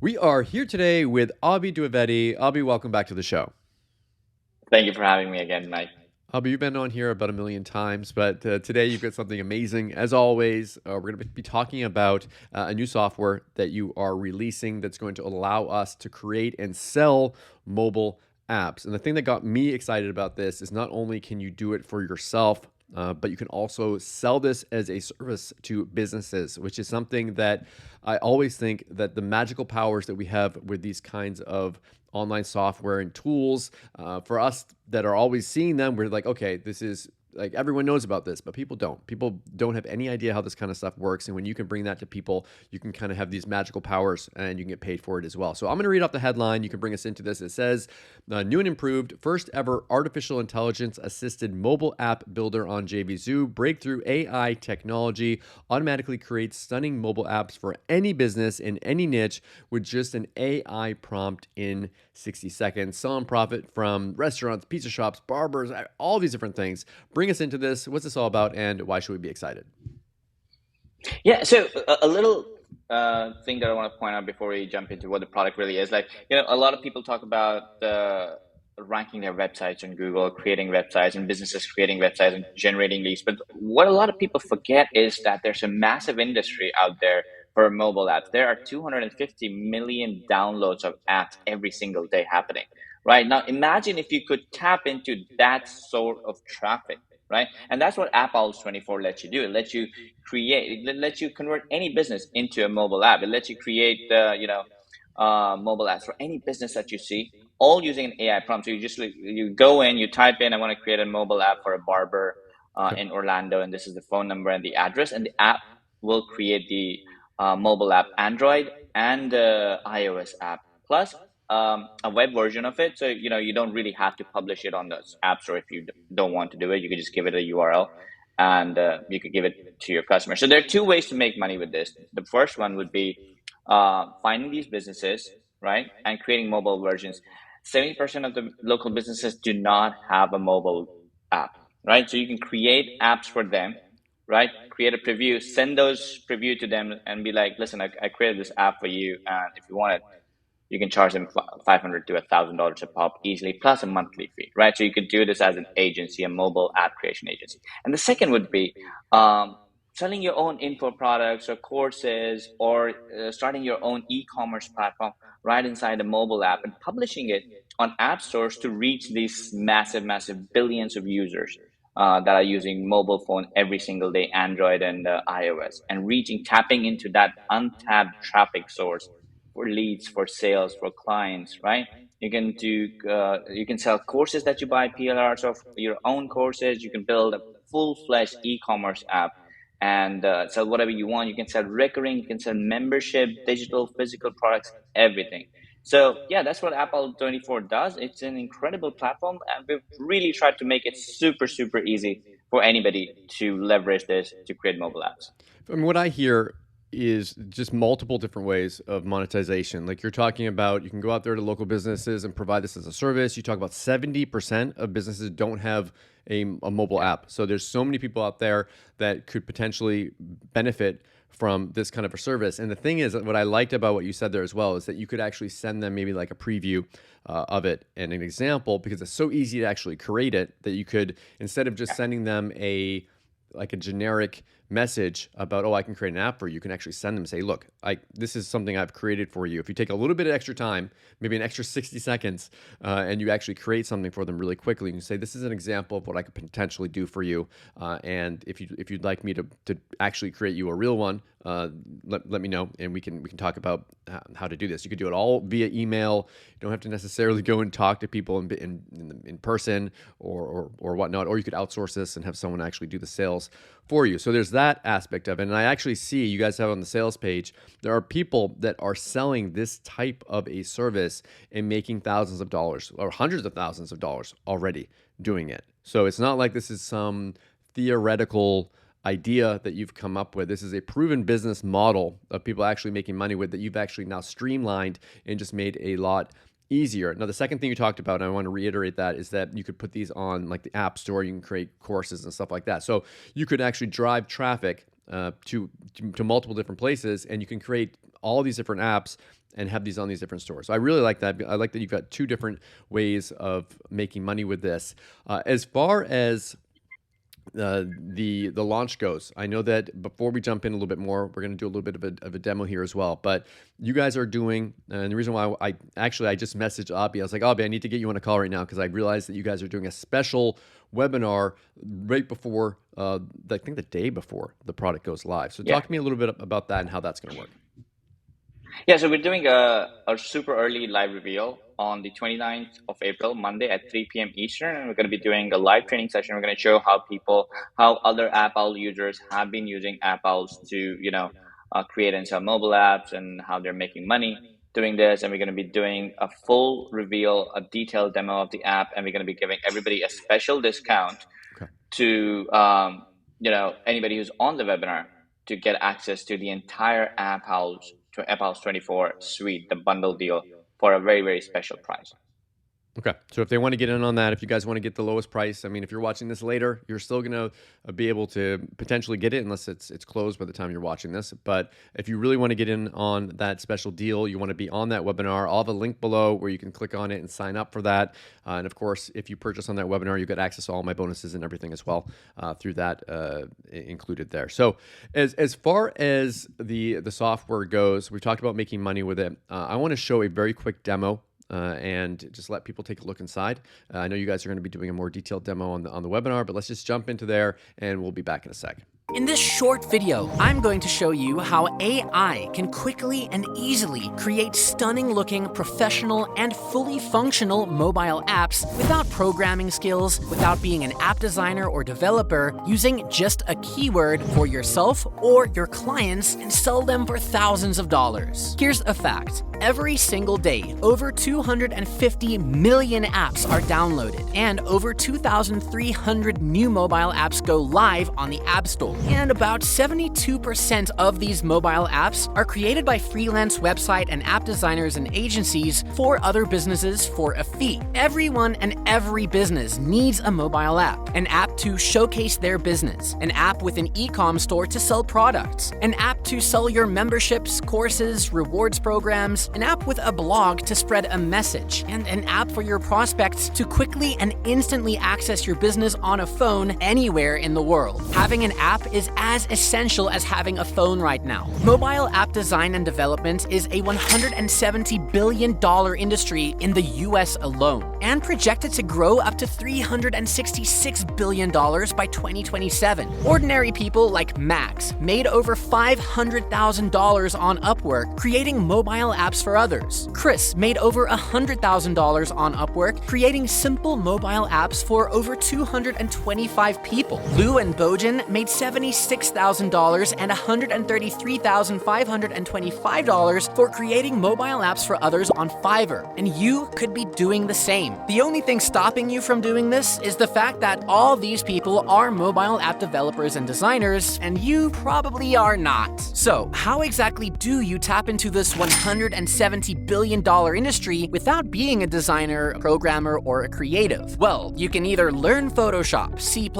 We are here today with Abhi Dwivedi. Abhi, welcome back to the show. Thank you for having me again, Mike. Abhi, you've been on here about a million times, but today you've got something amazing. As always, we're going to be talking about a new software that you are releasing that's going to allow us to create and sell mobile apps. And the thing that got me excited about this is not only can you do it for yourself, but you can also sell this as a service to businesses, which is something that I always think that the magical powers that we have with these kinds of online software and tools, for us that are always seeing them, we're like, okay, this is like everyone knows about this, but people don't. People don't have any idea how this kind of stuff works. And when you can bring that to people, you can kind of have these magical powers and you can get paid for it as well. So I'm going to read off the headline. You can bring us into this. It says, new and improved, first ever artificial intelligence assisted mobile app builder on JVZoo. Breakthrough AI technology automatically creates stunning mobile apps for any business in any niche with just an AI prompt in 60 seconds. Sell and profit from restaurants, pizza shops, barbers, all these different things. Bring us into this. What's this all about, and why should we be excited? Yeah, so a little thing that I want to point out before we jump into what the product really is, a lot of people talk about ranking their websites on Google, creating websites, and businesses creating websites and generating leads. But what a lot of people forget is that there's a massive industry out there for mobile apps. There are 250 million downloads of apps every single day happening. Right now, imagine if you could tap into that sort of traffic, right? And that's what AppOps24 lets you do. It lets you create, it lets you convert any business into a mobile app. It lets you create mobile apps for any business that you see, all using an AI prompt. So you go in, you type in, I want to create a mobile app for a barber Okay. in Orlando, and this is the phone number and the address, and the app will create the mobile app, Android and iOS app, plus a web version of it. So you don't really have to publish it on the app store if you don't want to do it. You can just give it a URL, and you could give it to your customer. So there are two ways to make money with this. The first one would be finding these businesses, right, and creating mobile versions. 70% of the local businesses do not have a mobile app, right? So you can create apps for them, right? Create a preview, send those preview to them, and be like, listen, I created this app for you, and if you want it, you can charge them $500 to $1,000 a pop easily, plus a monthly fee, right? So you could do this as an agency, a mobile app creation agency. And the second would be selling your own info products or courses, or starting your own e-commerce platform right inside a mobile app and publishing it on app stores to reach these massive, massive billions of users that are using mobile phone every single day, Android and iOS, and tapping into that untapped traffic source for leads, for sales, for clients, right? You can sell courses that you buy, PLRs of your own courses. You can build a full-fledged e-commerce app and sell whatever you want. You can sell recurring, you can sell membership, digital, physical products, everything. So yeah, that's what Apple 24 does. It's an incredible platform, and we've really tried to make it super, super easy for anybody to leverage this to create mobile apps. I mean, what I hear is just multiple different ways of monetization. Like you're talking about, you can go out there to local businesses and provide this as a service. You talk about 70% of businesses don't have a mobile Yeah. app. So there's so many people out there that could potentially benefit from this kind of a service. And the thing is, what I liked about what you said there as well is that you could actually send them maybe like a preview of it and an example, because it's so easy to actually create it that you could, instead of just sending them a generic message about, oh, I can create an app for you, you can actually send them and say, look, this is something I've created for you. If you take a little bit of extra time, maybe an extra 60 seconds, and you actually create something for them really quickly, and you say, this is an example of what I could potentially do for you. And if you'd like me to actually create you a real one, let me know, and we can talk about how to do this. You could do it all via email. You don't have to necessarily go and talk to people in person or whatnot, or you could outsource this and have someone actually do the sales for you. So there's that aspect of it. And I actually see you guys have on the sales page, there are people that are selling this type of a service and making thousands of dollars or hundreds of thousands of dollars already doing it. So it's not like this is some theoretical idea that you've come up with. This is a proven business model of people actually making money with, that you've actually now streamlined and just made a lot easier. Now, the second thing you talked about, and I want to reiterate that, is that you could put these on like the App Store. You can create courses and stuff like that. So you could actually drive traffic to multiple different places, and you can create all these different apps and have these on these different stores. So I really like that. I like that you've got two different ways of making money with this. As far as the launch goes, I know that before we jump in a little bit more, we're going to do a little bit of a demo here as well. But you guys are doing, and the reason why I just messaged Abhi, I was like, Abhi, I need to get you on a call right now because I realized that you guys are doing a special webinar right before, I think the day before the product goes live. So talk to me a little bit about that and how that's going to work. Yeah, so we're doing a super early live reveal on the 29th of April, Monday at 3 p.m. Eastern. And we're going to be doing a live training session. We're going to show how other App Owl users have been using App Owls to, create and sell mobile apps and how they're making money doing this. And we're going to be doing a full reveal, a detailed demo of the app. And we're going to be giving everybody a special discount to, anybody who's on the webinar to get access to the entire App Owls 24 suite, the bundle deal, for a very, very special price. Okay. So if they want to get in on that, if you guys want to get the lowest price, I mean, if you're watching this later, you're still going to be able to potentially get it unless it's closed by the time you're watching this. But if you really want to get in on that special deal, you want to be on that webinar, I'll have a link below where you can click on it and sign up for that. And of course, if you purchase on that webinar, you get access to all my bonuses and everything as well through that included there. So as far as the software goes, we've talked about making money with it. I want to show a very quick demo and just let people take a look inside. I know you guys are going to be doing a more detailed demo on the webinar, but let's just jump into there and we'll be back in a sec. In this short video, I'm going to show you how AI can quickly and easily create stunning-looking, professional, and fully functional mobile apps without programming skills, without being an app designer or developer, using just a keyword for yourself or your clients and sell them for thousands of dollars. Here's a fact. Every single day, over 250 million apps are downloaded, and over 2,300 new mobile apps go live on the App Store. And about 72% of these mobile apps are created by freelance website and app designers and agencies for other businesses for a fee. Everyone and every business needs a mobile app, an app to showcase their business, an app with an e-com store to sell products, an app to sell your memberships, courses, rewards programs, an app with a blog to spread a message, and an app for your prospects to quickly and instantly access your business on a phone anywhere in the world. Having an app is as essential as having a phone right now. Mobile app design and development is a $170 billion industry in the US alone, and projected to grow up to $366 billion by 2027. Ordinary people like Max made over $500,000 on Upwork creating mobile apps for others. Chris made over $100,000 on Upwork creating simple mobile apps for over 225 people. Lou and Bojan made $76,000 and $133,525 for creating mobile apps for others on Fiverr, and you could be doing the same. The only thing stopping you from doing this is the fact that all these people are mobile app developers and designers, and you probably are not. So, how exactly do you tap into this $170 billion industry without being a designer, a programmer, or a creative? Well, you can either learn Photoshop, C++,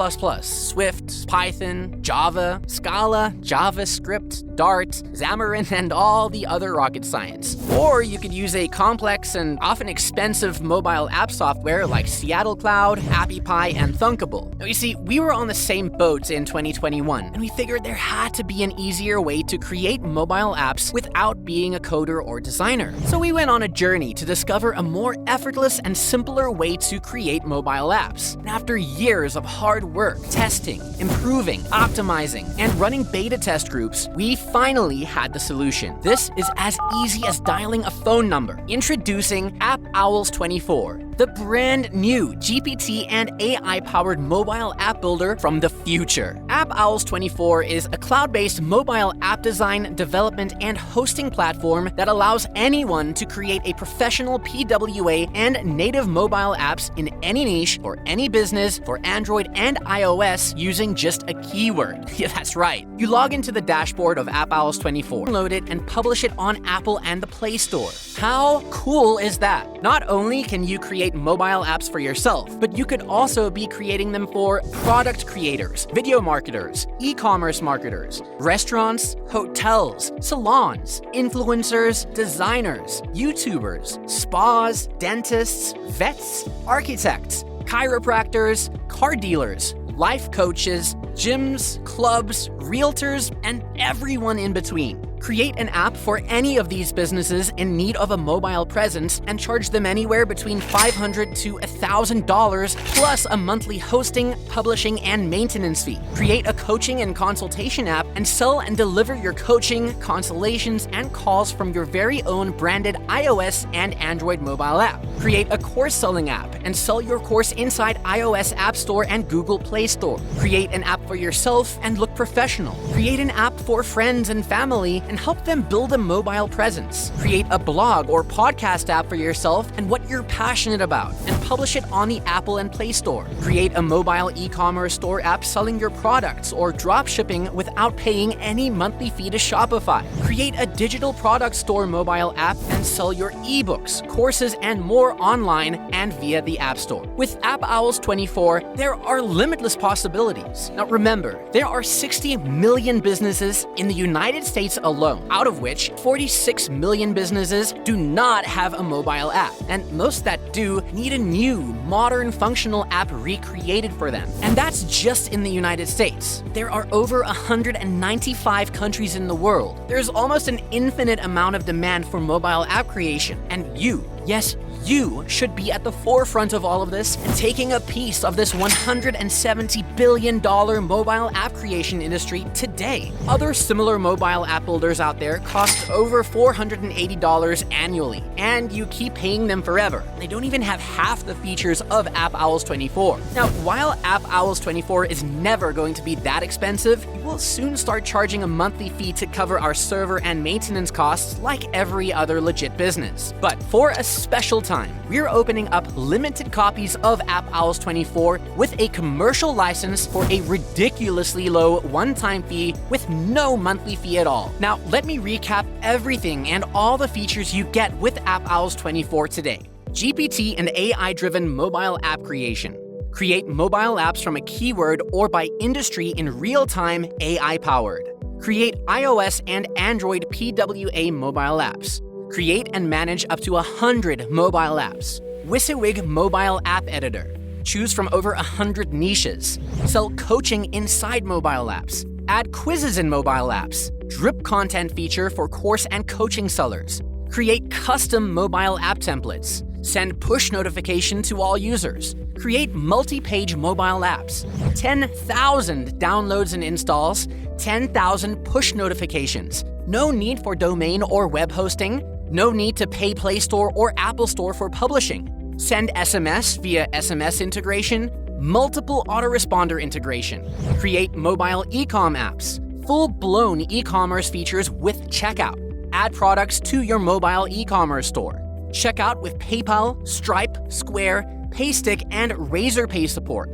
Swift, Python, Java, Scala, JavaScript, Dart, Xamarin, and all the other rocket science. Or you could use a complex and often expensive mobile app software like Seattle Cloud, AppyPie, and Thunkable. Now, you see, we were on the same boat in 2021, and we figured there had to be an easier way to create mobile apps without being a coder or designer. So we went on a journey to discover a more effortless and simpler way to create mobile apps. And after years of hard work, testing, improving, optimizing, and running beta test groups, we finally had the solution. This is as easy as dialing a phone number. Introducing App Owls 24, the brand new GPT and AI-powered mobile app builder from the future. App Owls 24 is a cloud-based mobile app design, development, and hosting platform that allows anyone to create a professional PWA and native mobile apps in any niche for any business for Android and iOS using just a keyword. Yeah, that's right. You log into the dashboard of App Owls 24, download it, and publish it on Apple and the Play Store. How cool is that? Not only can you create create mobile apps for yourself, but you could also be creating them for product creators, video marketers, e-commerce marketers, restaurants, hotels, salons, influencers, designers, YouTubers, spas, dentists, vets, architects, chiropractors, car dealers, life coaches, gyms, clubs, realtors, and everyone in between. Create an app for any of these businesses in need of a mobile presence and charge them anywhere between $500 to $1,000 plus a monthly hosting, publishing, and maintenance fee. Create a coaching and consultation app and sell and deliver your coaching, consultations, and calls from your very own branded iOS and Android mobile app. Create a course selling app and sell your course inside iOS App Store and Google Play Store. Create an app for yourself and look professional. Create an app for friends and family and help them build a mobile presence. Create a blog or podcast app for yourself and what you're passionate about, and publish it on the Apple and Play Store. Create a mobile e-commerce store app selling your products or drop shipping without paying any monthly fee to Shopify. Create a digital product store mobile app and sell your ebooks, courses, and more online and via the App Store. With App Owls 24, there are limitless possibilities. Now remember, there are 60 million businesses in the United States alone, out of which 46 million businesses do not have a mobile app, and most that do need a new, modern, functional app recreated for them. And that's just in the United States. There are over 195 countries in the world. There's almost an infinite amount of demand for mobile app creation, and you, yes, you should be at the forefront of all of this and taking a piece of this $170 billion mobile app creation industry today. Other similar mobile app builders out there cost over $480 annually, and you keep paying them forever. They don't even have half the features of App Owls 24. Now, while App Owls 24 is never going to be that expensive, we'll soon start charging a monthly fee to cover our server and maintenance costs like every other legit business. But for a special time, we're opening up limited copies of App Owls 24 with a commercial license for a ridiculously low one-time fee with no monthly fee at all. Now, let me recap everything and all the features you get with App Owls 24 today. GPT and AI-driven mobile app creation. Create mobile apps from a keyword or by industry in real time, AI-powered. Create iOS and Android PWA mobile apps. Create and manage up to 100 mobile apps. WYSIWYG mobile app editor. Choose from over 100 niches. Sell coaching inside mobile apps. Add quizzes in mobile apps. Drip content feature for course and coaching sellers. Create custom mobile app templates. Send push notification to all users. Create multi-page mobile apps. 10,000 downloads and installs. 10,000 push notifications. No need for domain or web hosting. No need to pay Play Store or Apple Store for publishing. Send SMS via SMS integration. Multiple autoresponder integration. Create mobile e-com apps. Full-blown e-commerce features with checkout. Add products to your mobile e-commerce store. Checkout with PayPal, Stripe, Square, Paystick, and Razorpay support.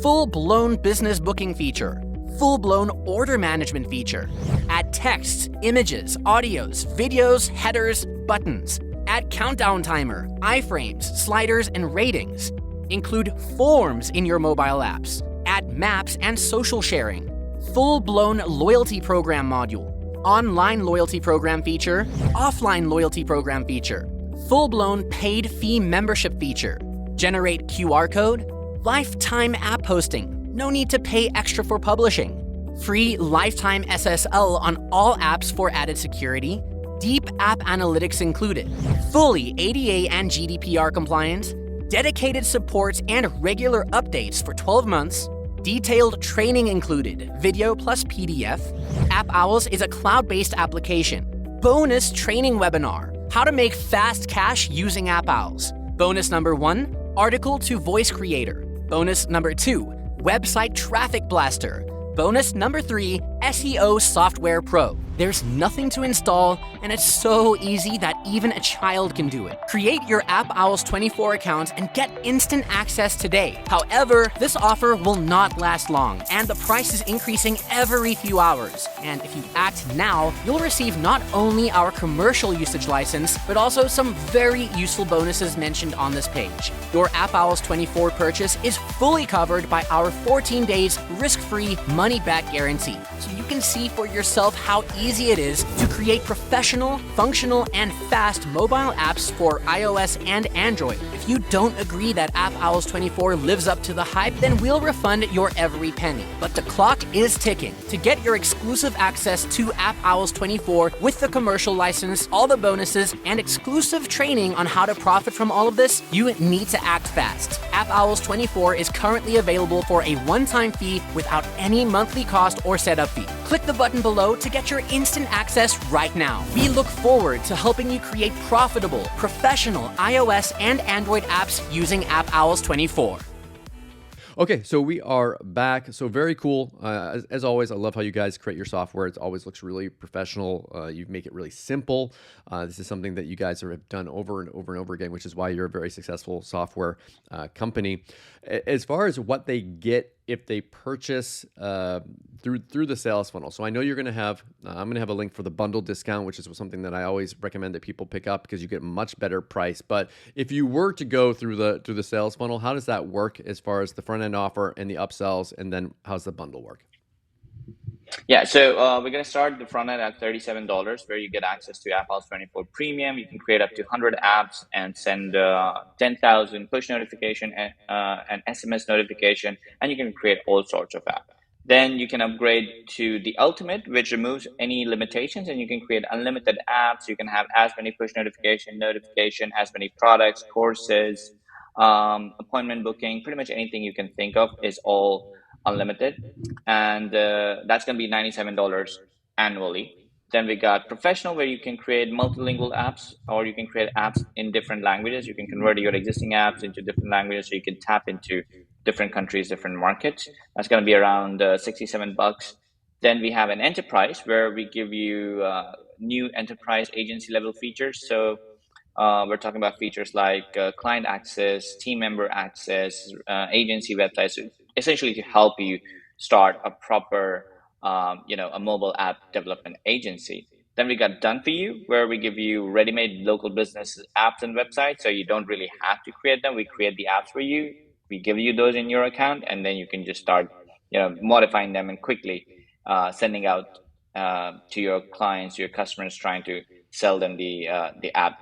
Full-blown business booking feature. Full-blown order management feature. Add text, images, audios, videos, headers, buttons. Add countdown timer, iframes, sliders, and ratings. Include forms in your mobile apps. Add maps and social sharing. Full-blown loyalty program module. Online loyalty program feature. Offline loyalty program feature. Full-blown paid fee membership feature. Generate QR code. Lifetime app hosting. No need to pay extra for publishing. Free lifetime SSL on all apps for added security. Deep app analytics included. Fully ADA and GDPR compliant. Dedicated support and regular updates for 12 months. Detailed training included. Video plus PDF. App Owls is a cloud-based application. Bonus training webinar. How to make fast cash using App Owls. Bonus number 1, article to voice creator. Bonus number 2, website traffic blaster. Bonus number 3, SEO Software Pro. There's nothing to install, and it's so easy that even a child can do it. Create your AppOwls24 account and get instant access today. However, this offer will not last long, and the price is increasing every few hours. And if you act now, you'll receive not only our commercial usage license, but also some very useful bonuses mentioned on this page. Your AppOwls24 purchase is fully covered by our 14 days risk-free money-back guarantee. So you can see for yourself how easy it is to create professional, functional, and fast mobile apps for iOS and Android. If you don't agree that AppOwls24 lives up to the hype, then we'll refund your every penny. But the clock is ticking. To get your exclusive access to AppOwls24 with the commercial license, all the bonuses, and exclusive training on how to profit from all of this, you need to act fast. AppOwls24 is currently available for a one-time fee without any monthly cost or setup fee. Click the button below to get your instant access right now. We look forward to helping you create profitable, professional iOS and Android apps using AppOwls24. Okay, so we are back. So very cool. As always, I love how you guys create your software. It always looks really professional. You make it really simple. This is something that you guys have done over and over and over again, which is why you're a very successful software company. As far as what they get if they purchase through the sales funnel. So I know you're going to have, I'm going to have a link for the bundle discount, which is something that I always recommend that people pick up because you get a much better price. But if you were to go through the sales funnel, how does that work as far as the front end offer and the upsells, and then how's the bundle work? Yeah, so we're going to start the front end at $37, where you get access to AppOwls24 Premium. You can create up to 100 apps and send 10,000 push notification and SMS notification, and you can create all sorts of apps. Then you can upgrade to the Ultimate, which removes any limitations, and you can create unlimited apps. You can have as many push notification, as many products, courses, appointment booking, pretty much anything you can think of is all unlimited, and that's going to be $97 annually. Then we got Professional, where you can create multilingual apps, or you can create apps in different languages. You can convert your existing apps into different languages, so you can tap into different countries, different markets. That's going to be around $67. Then we have an Enterprise, where we give you new enterprise agency level features. So we're talking about features like client access, team member access, agency websites, so essentially to help you start a proper, a mobile app development agency. Then we got Done For You, where we give you ready-made local business apps and websites, so you don't really have to create them. We create the apps for you. We give you those in your account, and then you can just start, modifying them and quickly sending out to your clients, your customers, trying to sell them the app.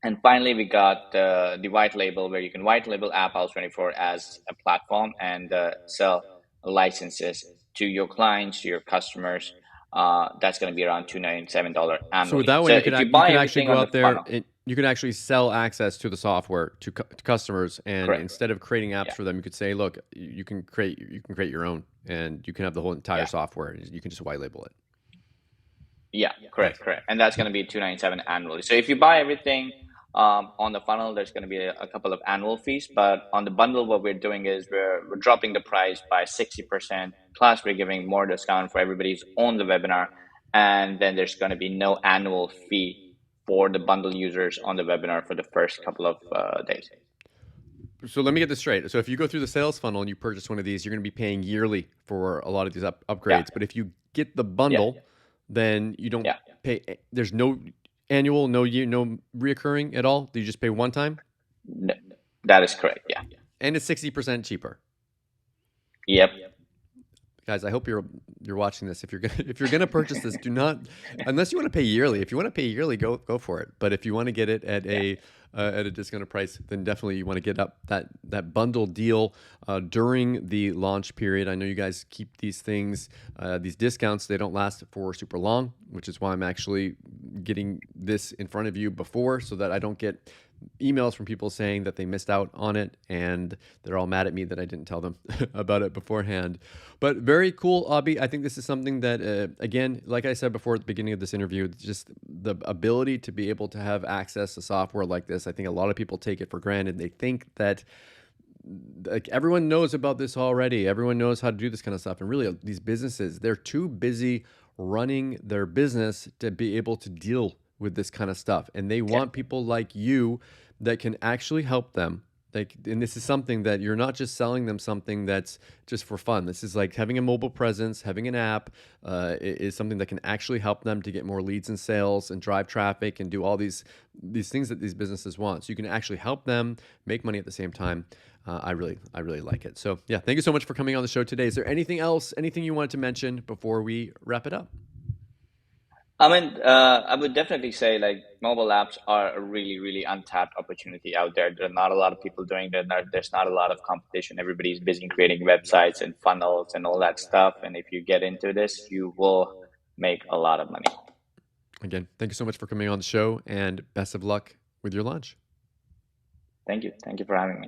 And finally, we got the white label, where you can white label AppOwls24 as a platform and sell licenses to your clients, to your customers. That's going to be around $297 annually. So with that one, you can actually go out there and you can actually sell access to the software to customers. And Correct. Instead of creating apps for them, you could say, look, you can create your own, and you can have the whole entire software. You can just white label it. Yeah, correct. And that's going to be $297 annually. So if you buy everything on the funnel, there's going to be a couple of annual fees, but on the bundle, what we're doing is we're dropping the price by 60%. Plus, we're giving more discount for everybody who's on the webinar, and then there's going to be no annual fee for the bundle users on the webinar for the first couple of days. So let me get this straight. So if you go through the sales funnel and you purchase one of these, you're going to be paying yearly for a lot of these upgrades. Yeah. But if you get the bundle, then you don't pay. There's no annual, no year, no reoccurring at all. Do you just pay one time? No, that is correct. Yeah. And it's 60% cheaper. Yep. Guys, I hope you're watching this. If you're gonna purchase this, do not, unless you want to pay yearly. If you want to pay yearly, go for it. But if you want to get it at a discounted price, then definitely you want to get up that bundle deal during the launch period. I know you guys keep these things, these discounts. They don't last for super long, which is why I'm actually getting this in front of you before, so that I don't get emails from people saying that they missed out on it and they're all mad at me that I didn't tell them about it beforehand. But very cool, Abhi. I think this is something that, again, like I said before at the beginning of this interview, just the ability to be able to have access to software like this. I think a lot of people take it for granted. They think that like everyone knows about this already. Everyone knows how to do this kind of stuff. And really, these businesses, they're too busy running their business to be able to deal with this kind of stuff. And they want people like you that can actually help them. Like, and this is something that you're not just selling them something that's just for fun. This is like having a mobile presence, having an app is something that can actually help them to get more leads and sales and drive traffic and do all these things that these businesses want. So you can actually help them make money at the same time. I really like it. So yeah, thank you so much for coming on the show today. Is there anything else, anything you wanted to mention before we wrap it up? I mean, I would definitely say like mobile apps are a really, really untapped opportunity out there. There are not a lot of people doing that. There's not a lot of competition. Everybody's busy creating websites and funnels and all that stuff. And if you get into this, you will make a lot of money. Again, thank you so much for coming on the show, and best of luck with your launch. Thank you. Thank you for having me.